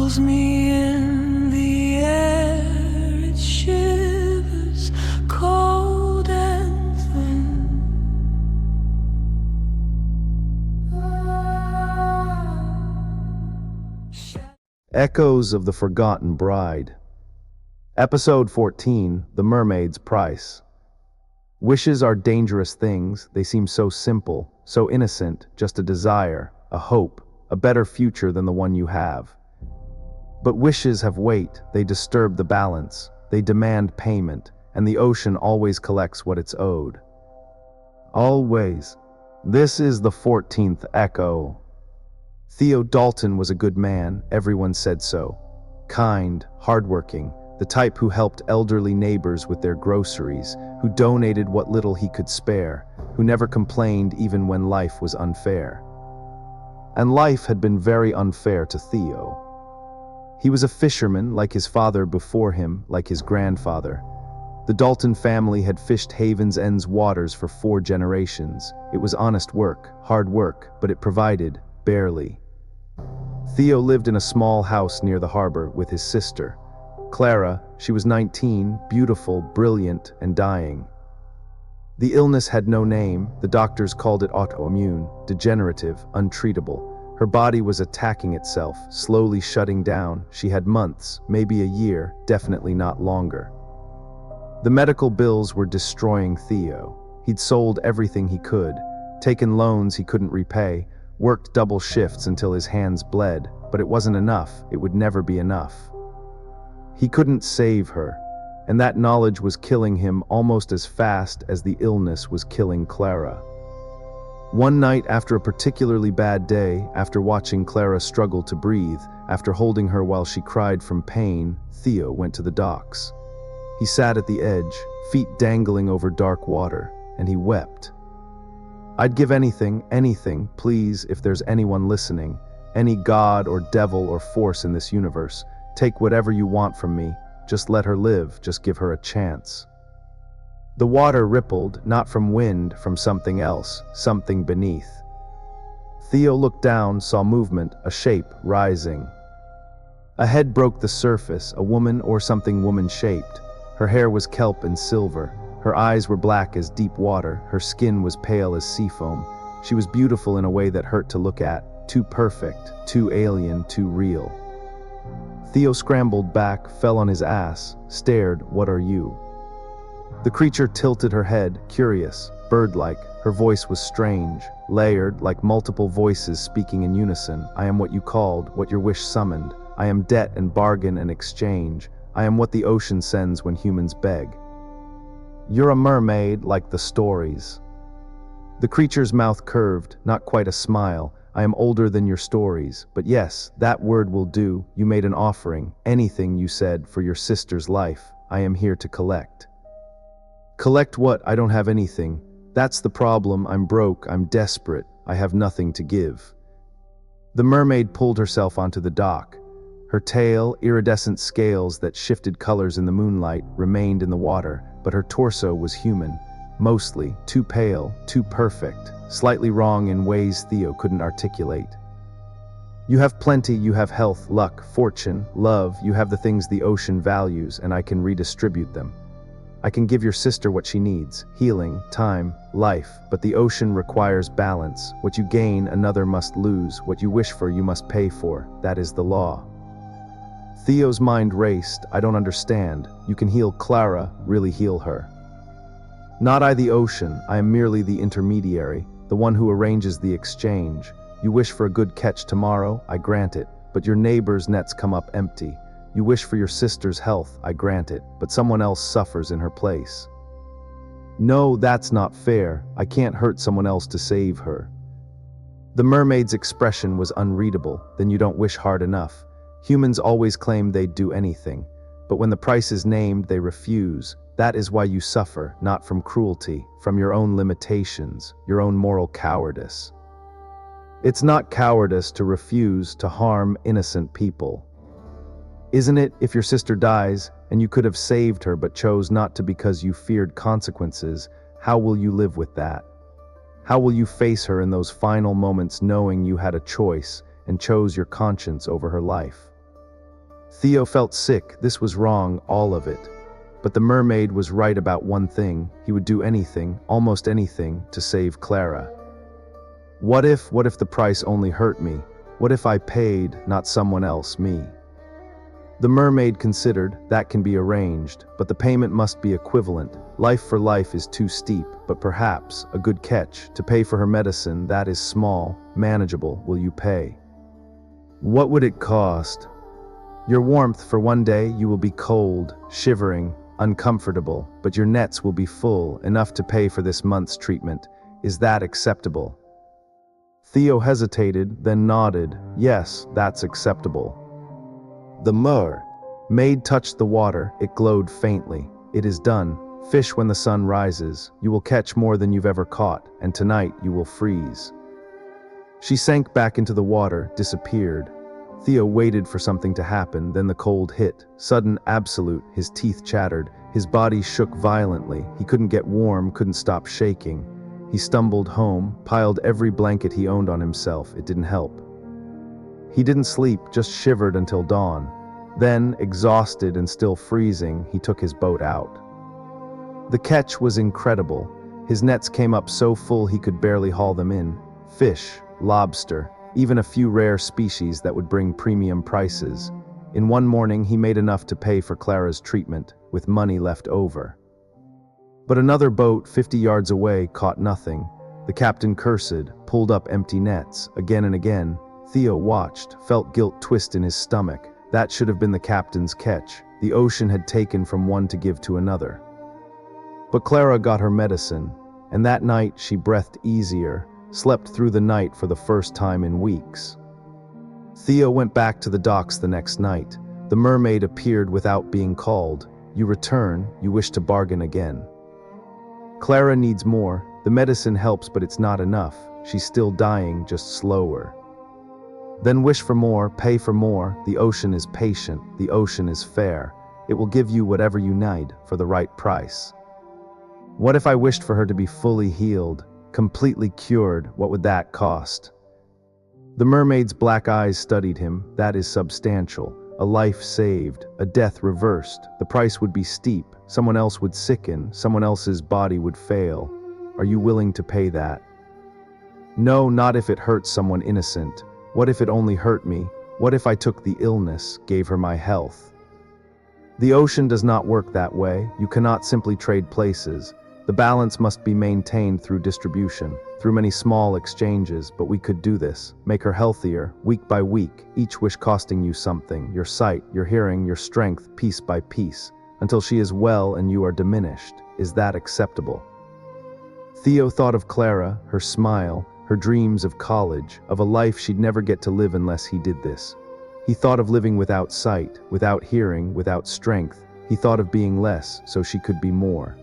fills me in the air, it shivers cold and thin. Echoes of the Forgotten Bride. Episode 14, The Mermaid's Price. Wishes are dangerous things. They seem so simple, so innocent, just a desire, a hope, a better future than the one you have. But wishes have weight, they disturb the balance, they demand payment, and the ocean always collects what it's owed. Always. This is the 14th echo. Theo Dalton was a good man, everyone said so. Kind, hardworking, the type who helped elderly neighbors with their groceries, who donated what little he could spare, who never complained even when life was unfair. And life had been very unfair to Theo. He was a fisherman, like his father before him, like his grandfather. The Dalton family had fished Haven's End's waters for 4 generations. It was honest work, hard work, but it provided, barely. Theo lived in a small house near the harbor with his sister. Clara, she was 19, beautiful, brilliant, and dying. The illness had no name. The doctors called it autoimmune, degenerative, untreatable. Her body was attacking itself, slowly shutting down. She had months, maybe a year, definitely not longer. The medical bills were destroying Theo. He'd sold everything he could, taken loans he couldn't repay, worked double shifts until his hands bled, but it wasn't enough. It would never be enough. He couldn't save her, and that knowledge was killing him almost as fast as the illness was killing Clara. One night, after a particularly bad day, after watching Clara struggle to breathe, after holding her while she cried from pain, Theo went to the docks. He sat at the edge, feet dangling over dark water, and he wept. I'd give anything, please, if there's anyone listening, any god or devil or force in this universe, take whatever you want from me, just let her live, just give her a chance. The water rippled, not from wind, from something else, something beneath. Theo looked down, saw movement, a shape rising. A head broke the surface, a woman or something woman-shaped. Her hair was kelp and silver. Her eyes were black as deep water. Her skin was pale as sea foam. She was beautiful in a way that hurt to look at, too perfect, too alien, too real. Theo scrambled back, fell on his ass, stared, "What are you?" The creature tilted her head, curious, bird-like. Her voice was strange, layered, like multiple voices speaking in unison. I am what you called, what your wish summoned. I am debt and bargain and exchange. I am what the ocean sends when humans beg. You're a mermaid, like the stories. The creature's mouth curved, not quite a smile. I am older than your stories, but yes, that word will do. You made an offering, anything, you said, for your sister's life. I am here to collect. Collect what? I don't have anything. That's the problem. I'm broke, I'm desperate, I have nothing to give. The mermaid pulled herself onto the dock. Her tail, iridescent scales that shifted colors in the moonlight, remained in the water, but her torso was human. Mostly, too pale, too perfect, slightly wrong in ways Theo couldn't articulate. You have plenty, you have health, luck, fortune, love, you have the things the ocean values, and I can redistribute them. I can give your sister what she needs, healing, time, life, but the ocean requires balance. What you gain, another must lose. What you wish for, you must pay for. That is the law. Theo's mind raced. I don't understand. You can heal Clara, really heal her. Not I the ocean, I am merely the intermediary, the one who arranges the exchange. You wish for a good catch tomorrow, I grant it, but your neighbor's nets come up empty. You wish for your sister's health, I grant it, but someone else suffers in her place. No, that's not fair. I can't hurt someone else to save her. The mermaid's expression was unreadable. Then you don't wish hard enough. Humans always claim they'd do anything, but when the price is named, they refuse. That is why you suffer, not from cruelty, from your own limitations, your own moral cowardice. It's not cowardice to refuse to harm innocent people. Isn't it, if your sister dies, and you could have saved her but chose not to because you feared consequences, how will you live with that? How will you face her in those final moments knowing you had a choice and chose your conscience over her life? Theo felt sick, this was wrong, all of it. But the mermaid was right about one thing: he would do anything, almost anything, to save Clara. What if the price only hurt me? What if I paid, not someone else, me? The mermaid considered, that can be arranged, but the payment must be equivalent. Life for life is too steep, but perhaps, a good catch, to pay for her medicine, that is small, manageable, will you pay? What would it cost? Your warmth for one day, you will be cold, shivering, uncomfortable, but your nets will be full, enough to pay for this month's treatment. Is that acceptable? Theo hesitated, then nodded. Yes, that's acceptable. The mermaid touched the water, it glowed faintly. It is done. Fish when the sun rises. You will catch more than you've ever caught, and tonight you will freeze. She sank back into the water, disappeared. Theo waited for something to happen, then the cold hit. Sudden, absolute, his teeth chattered, his body shook violently. He couldn't get warm, couldn't stop shaking. He stumbled home, piled every blanket he owned on himself. It didn't help. He didn't sleep, just shivered until dawn. Then, exhausted and still freezing, he took his boat out. The catch was incredible. His nets came up so full he could barely haul them in. Fish, lobster, even a few rare species that would bring premium prices. In one morning, he made enough to pay for Clara's treatment, with money left over. But another boat 50 yards away caught nothing. The captain cursed, pulled up empty nets, again and again. Theo watched, felt guilt twist in his stomach. That should have been the captain's catch. The ocean had taken from one to give to another. But Clara got her medicine, and that night she breathed easier, slept through the night for the first time in weeks. Theo went back to the docks the next night. The mermaid appeared without being called. You return, you wish to bargain again. Clara needs more. The medicine helps, but it's not enough. She's still dying, just slower. Then wish for more, pay for more. The ocean is patient, the ocean is fair. It will give you whatever you need for the right price. What if I wished for her to be fully healed, completely cured? What would that cost? The mermaid's black eyes studied him. That is substantial. A life saved, a death reversed. The price would be steep. Someone else would sicken, someone else's body would fail. Are you willing to pay that? No, not if it hurts someone innocent. What if it only hurt me? What if I took the illness, gave her my health? The ocean does not work that way. You cannot simply trade places. The balance must be maintained through distribution, through many small exchanges, but we could do this. Make her healthier, week by week, each wish costing you something, your sight, your hearing, your strength, piece by piece, until she is well and you are diminished. Is that acceptable? Theo thought of Clara, her smile, her dreams of college, of a life she'd never get to live unless he did this. He thought of living without sight, without hearing, without strength. He thought of being less so she could be more.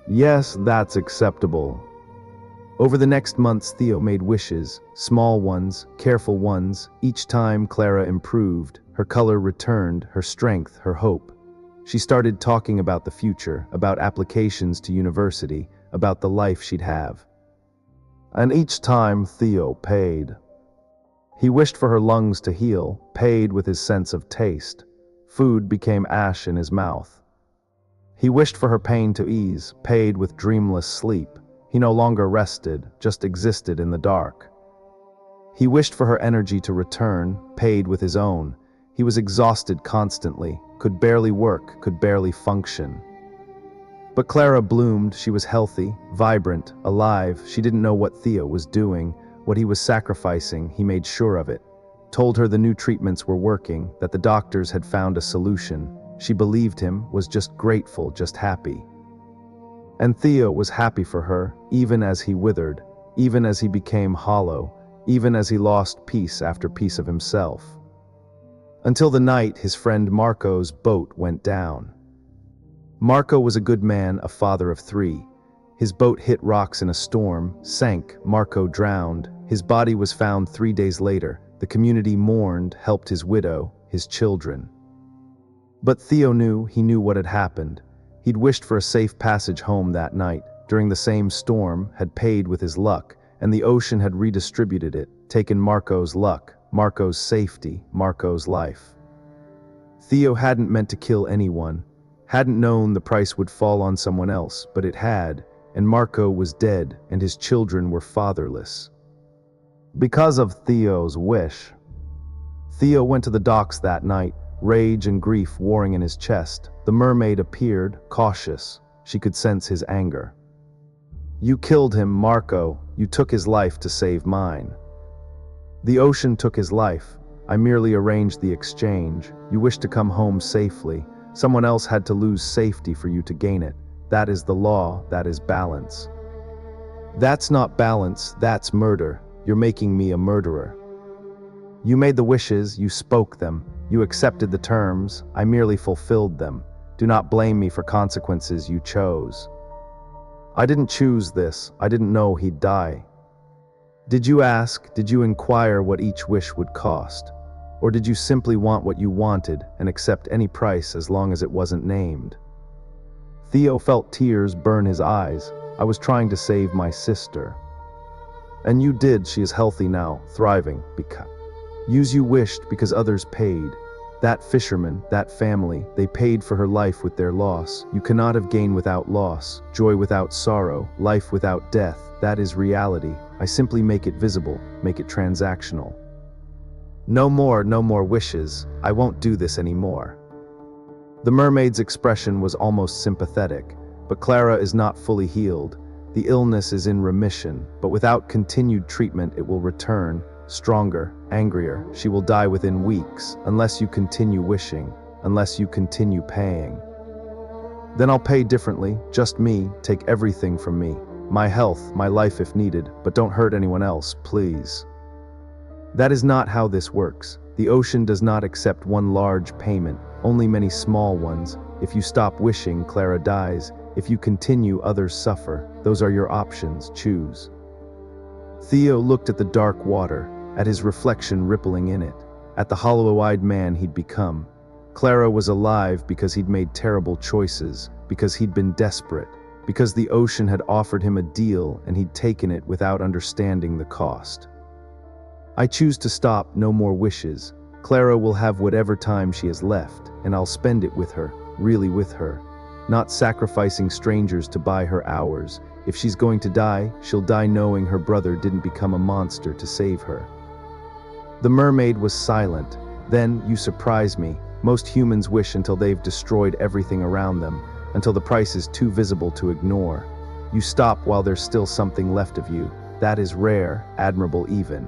Yes, that's acceptable. Over the next months, Theo made wishes, small ones, careful ones. Each time Clara improved, her color returned, her strength, her hope. She started talking about the future, about applications to university, about the life she'd have. And each time Theo paid. He wished for her lungs to heal, paid with his sense of taste. Food became ash in his mouth. He wished for her pain to ease, paid with dreamless sleep. He no longer rested, just existed in the dark. He wished for her energy to return, paid with his own. He was exhausted constantly, could barely work, could barely function. But Clara bloomed. She was healthy, vibrant, alive. She didn't know what Theo was doing, what he was sacrificing. He made sure of it. Told her the new treatments were working, that the doctors had found a solution. She believed him, was just grateful, just happy. And Theo was happy for her, even as he withered, even as he became hollow, even as he lost piece after piece of himself. Until the night his friend Marco's boat went down. Marco was a good man, a father of 3. His boat hit rocks in a storm, sank, Marco drowned. His body was found 3 days later. The community mourned, helped his widow, his children. But Theo knew, he knew what had happened. He'd wished for a safe passage home that night, during the same storm, had paid with his luck, and the ocean had redistributed it, taken Marco's luck, Marco's safety, Marco's life. Theo hadn't meant to kill anyone, hadn't known the price would fall on someone else, but it had, and Marco was dead, and his children were fatherless. Because of Theo's wish. Theo went to the docks that night, rage and grief warring in his chest. The mermaid appeared, cautious. She could sense his anger. "You killed him, Marco. You took his life to save mine." "The ocean took his life. I merely arranged the exchange. You wished to come home safely. Someone else had to lose safety for you to gain it. That is the law, that is balance." "That's not balance, that's murder. You're making me a murderer." "You made the wishes, you spoke them. You accepted the terms, I merely fulfilled them. Do not blame me for consequences you chose." "I didn't choose this, I didn't know he'd die." "Did you ask, did you inquire what each wish would cost? Or did you simply want what you wanted and accept any price as long as it wasn't named?" Theo felt tears burn his eyes. "I was trying to save my sister." "And you did, she is healthy now, thriving, because you wished because others paid. That fisherman, that family, they paid for her life with their loss. You cannot have gain without loss, joy without sorrow, life without death. That is reality. I simply make it visible, make it transactional." No more wishes. I won't do this anymore." The mermaid's expression was almost sympathetic, but Clara is not fully healed. The illness is in remission, but without continued treatment it will return, stronger, angrier. She will die within weeks, unless you continue wishing, unless you continue paying. "Then I'll pay differently, just me, take everything from me. My health, my life if needed, but don't hurt anyone else, please." That is not how this works. The ocean does not accept one large payment, only many small ones. If you stop wishing, Clara dies. If you continue, others suffer. Those are your options, choose. Theo looked at the dark water, at his reflection rippling in it, at the hollow-eyed man he'd become. Clara was alive because he'd made terrible choices, because he'd been desperate, because the ocean had offered him a deal and he'd taken it without understanding the cost. "I choose to stop, no more wishes. Clara will have whatever time she has left, and I'll spend it with her, really with her. Not sacrificing strangers to buy her hours. If she's going to die, she'll die knowing her brother didn't become a monster to save her." The mermaid was silent. "Then, you surprise me. Most humans wish until they've destroyed everything around them, until the price is too visible to ignore. You stop while there's still something left of you. That is rare, admirable even."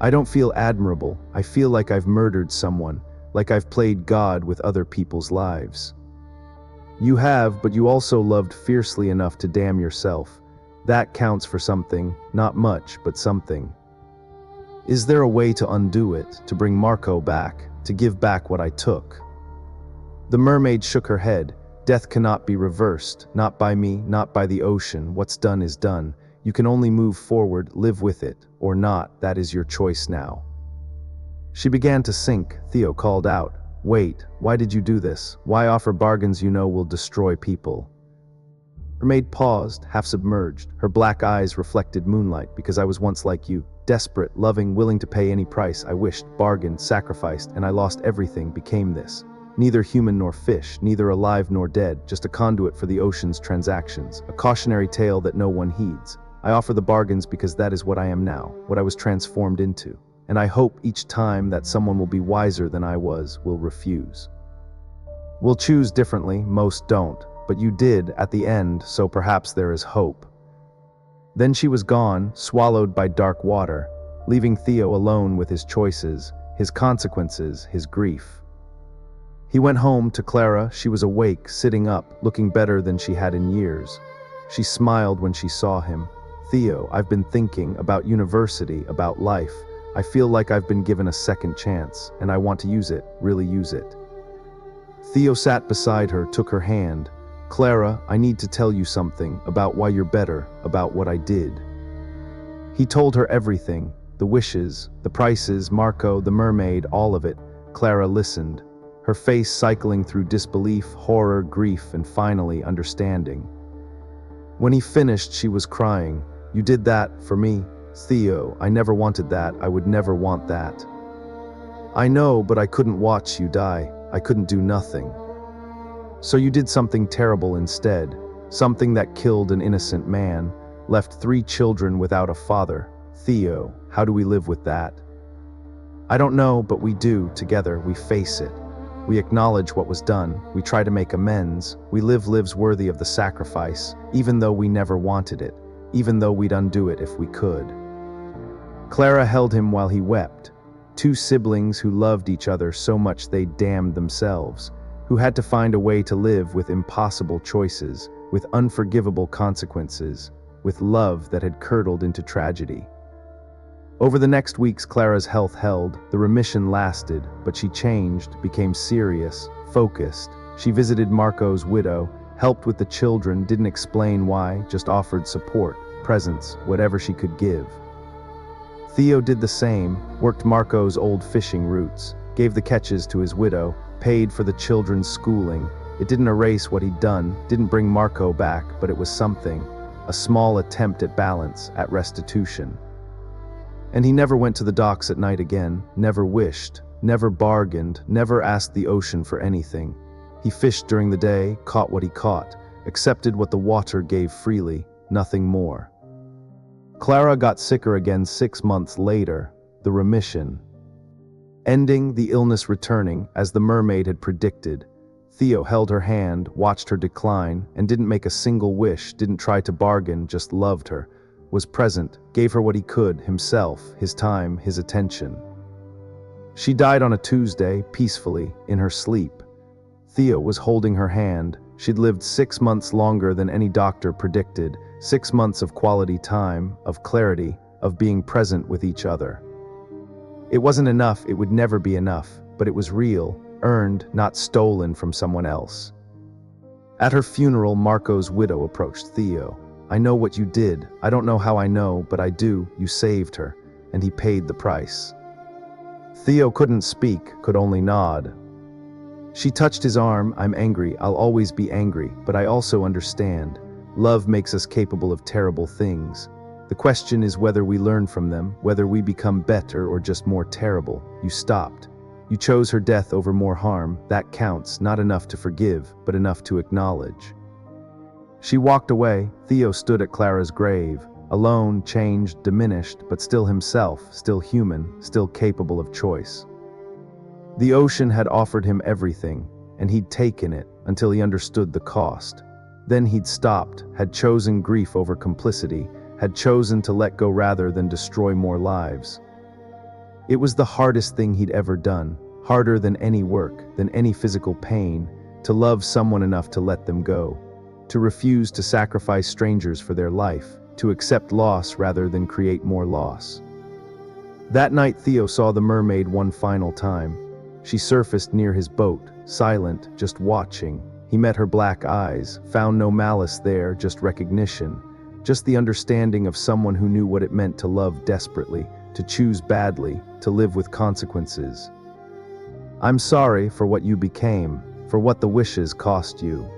"I don't feel admirable. I feel like I've murdered someone, like I've played God with other people's lives." "You have, but you also loved fiercely enough to damn yourself. That counts for something, not much, but something. Is there a way to undo it, to bring Marco back, to give back what I took?" The mermaid shook her head. "Death cannot be reversed, not by me, not by the ocean. What's done is done. You can only move forward, live with it, or not. That is your choice now." She began to sink. Theo called out, "Wait, why did you do this? Why offer bargains you know will destroy people?" Her maid paused, half submerged. Her black eyes reflected moonlight. "Because I was once like you, desperate, loving, willing to pay any price. I wished, bargained, sacrificed, and I lost everything, became this. Neither human nor fish, neither alive nor dead, just a conduit for the ocean's transactions, a cautionary tale that no one heeds. I offer the bargains because that is what I am now, what I was transformed into. And I hope each time that someone will be wiser than I was, will refuse. We'll choose differently, most don't, but you did at the end, so perhaps there is hope." Then she was gone, swallowed by dark water, leaving Theo alone with his choices, his consequences, his grief. He went home to Clara. She was awake, sitting up, looking better than she had in years. She smiled when she saw him. "Theo, I've been thinking about university, about life. I feel like I've been given a second chance, and I want to use it, really use it." Theo sat beside her, took her hand. "Clara, I need to tell you something about why you're better, about what I did." He told her everything, the wishes, the prices, Marco, the mermaid, all of it. Clara listened, her face cycling through disbelief, horror, grief, and finally understanding. When he finished, she was crying. "You did that for me, Theo. I never wanted that. I would never want that." I know, but I couldn't watch you die. I couldn't do nothing. So you did something terrible instead, something that killed an innocent man, left 3 children without a father. Theo, how do we live with that? I don't know, but we do. Together, we face it. We acknowledge what was done. We try to make amends. We live lives worthy of the sacrifice, even though we never wanted it, even though we'd undo it if we could. Clara held him while he wept. 2 siblings who loved each other so much they damned themselves, who had to find a way to live with impossible choices, with unforgivable consequences, with love that had curdled into tragedy. Over the next weeks, Clara's health held, the remission lasted, but she changed, became serious, focused. She visited Marco's widow, helped with the children, didn't explain why, just offered support, presents, whatever she could give. Theo did the same, worked Marco's old fishing routes, gave the catches to his widow, paid for the children's schooling. It didn't erase what he'd done, didn't bring Marco back, but it was something, a small attempt at balance, at restitution. And he never went to the docks at night again, never wished, never bargained, never asked the ocean for anything. He fished during the day, caught what he caught, accepted what the water gave freely, nothing more. Clara got sicker again 6 months later, the remission. Ending, the illness returning, as the mermaid had predicted. Theo held her hand, watched her decline, and didn't make a single wish, didn't try to bargain, just loved her. Was present, gave her what he could, himself, his time, his attention. She died on a Tuesday, peacefully, in her sleep. Theo was holding her hand. She'd lived 6 months longer than any doctor predicted, 6 months of quality time, of clarity, of being present with each other. It wasn't enough, it would never be enough, but it was real, earned, not stolen from someone else. At her funeral, Marco's widow approached Theo. I know what you did. I don't know how I know, but I do. You saved her. And he paid the price. Theo couldn't speak, could only nod. She touched his arm. I'm angry. I'll always be angry, but I also understand. Love makes us capable of terrible things. The question is whether we learn from them, whether we become better or just more terrible. You stopped. You chose her death over more harm. That counts, not enough to forgive, but enough to acknowledge. She walked away. Theo stood at Clara's grave, alone, changed, diminished, but still himself, still human, still capable of choice. The ocean had offered him everything, and he'd taken it until he understood the cost. Then he'd stopped, had chosen grief over complicity, had chosen to let go rather than destroy more lives. It was the hardest thing he'd ever done, harder than any work, than any physical pain, to love someone enough to let them go. To refuse to sacrifice strangers for their life, to accept loss rather than create more loss. That night Theo saw the mermaid one final time. She surfaced near his boat, silent, just watching. He met her black eyes, found no malice there, just recognition, just the understanding of someone who knew what it meant to love desperately, to choose badly, to live with consequences. I'm sorry for what you became, for what the wishes cost you.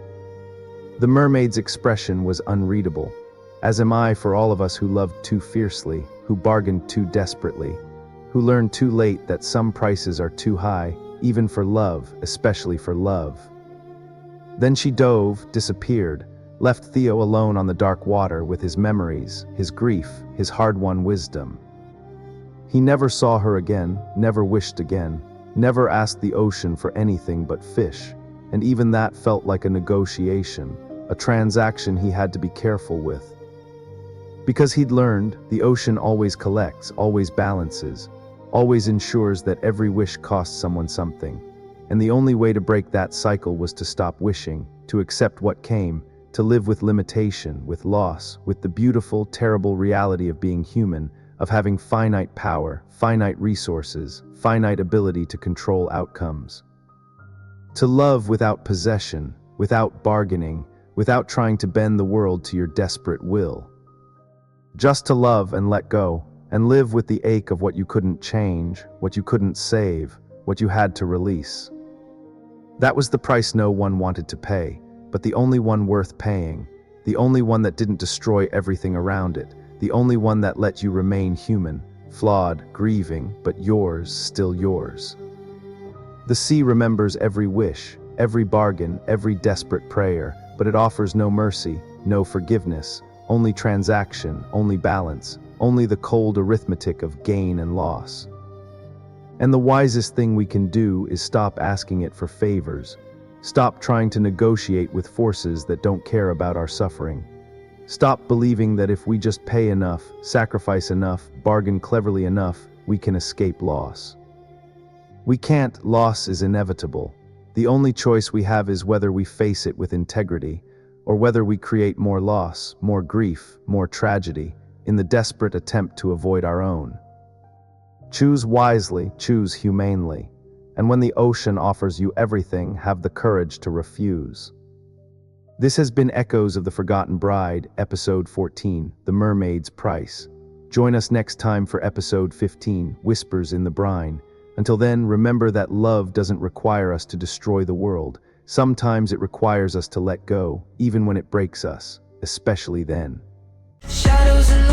The mermaid's expression was unreadable, as am I for all of us who loved too fiercely, who bargained too desperately, who learned too late that some prices are too high, even for love, especially for love. Then she dove, disappeared, left Theo alone on the dark water with his memories, his grief, his hard-won wisdom. He never saw her again, never wished again, never asked the ocean for anything but fish, and even that felt like a negotiation, a transaction he had to be careful with. Because he'd learned, the ocean always collects, always balances, always ensures that every wish costs someone something. And the only way to break that cycle was to stop wishing, to accept what came, to live with limitation, with loss, with the beautiful, terrible reality of being human, of having finite power, finite resources, finite ability to control outcomes. To love without possession, without bargaining, without trying to bend the world to your desperate will. Just to love and let go, and live with the ache of what you couldn't change, what you couldn't save, what you had to release. That was the price no one wanted to pay, but the only one worth paying, the only one that didn't destroy everything around it, the only one that let you remain human, flawed, grieving, but yours, still yours. The sea remembers every wish, every bargain, every desperate prayer, but it offers no mercy, no forgiveness, only transaction, only balance, only the cold arithmetic of gain and loss. And the wisest thing we can do is stop asking it for favors. Stop trying to negotiate with forces that don't care about our suffering. Stop believing that if we just pay enough, sacrifice enough, bargain cleverly enough, we can escape loss. We can't. Loss is inevitable. The only choice we have is whether we face it with integrity, or whether we create more loss, more grief, more tragedy, in the desperate attempt to avoid our own. Choose wisely, choose humanely, and when the ocean offers you everything, have the courage to refuse. This has been Echoes of the Forgotten Bride, Episode 14, The Mermaid's Price. Join us next time for Episode 15, Whispers in the Brine. Until then, remember that love doesn't require us to destroy the world. Sometimes it requires us to let go, even when it breaks us, especially then. Shadows and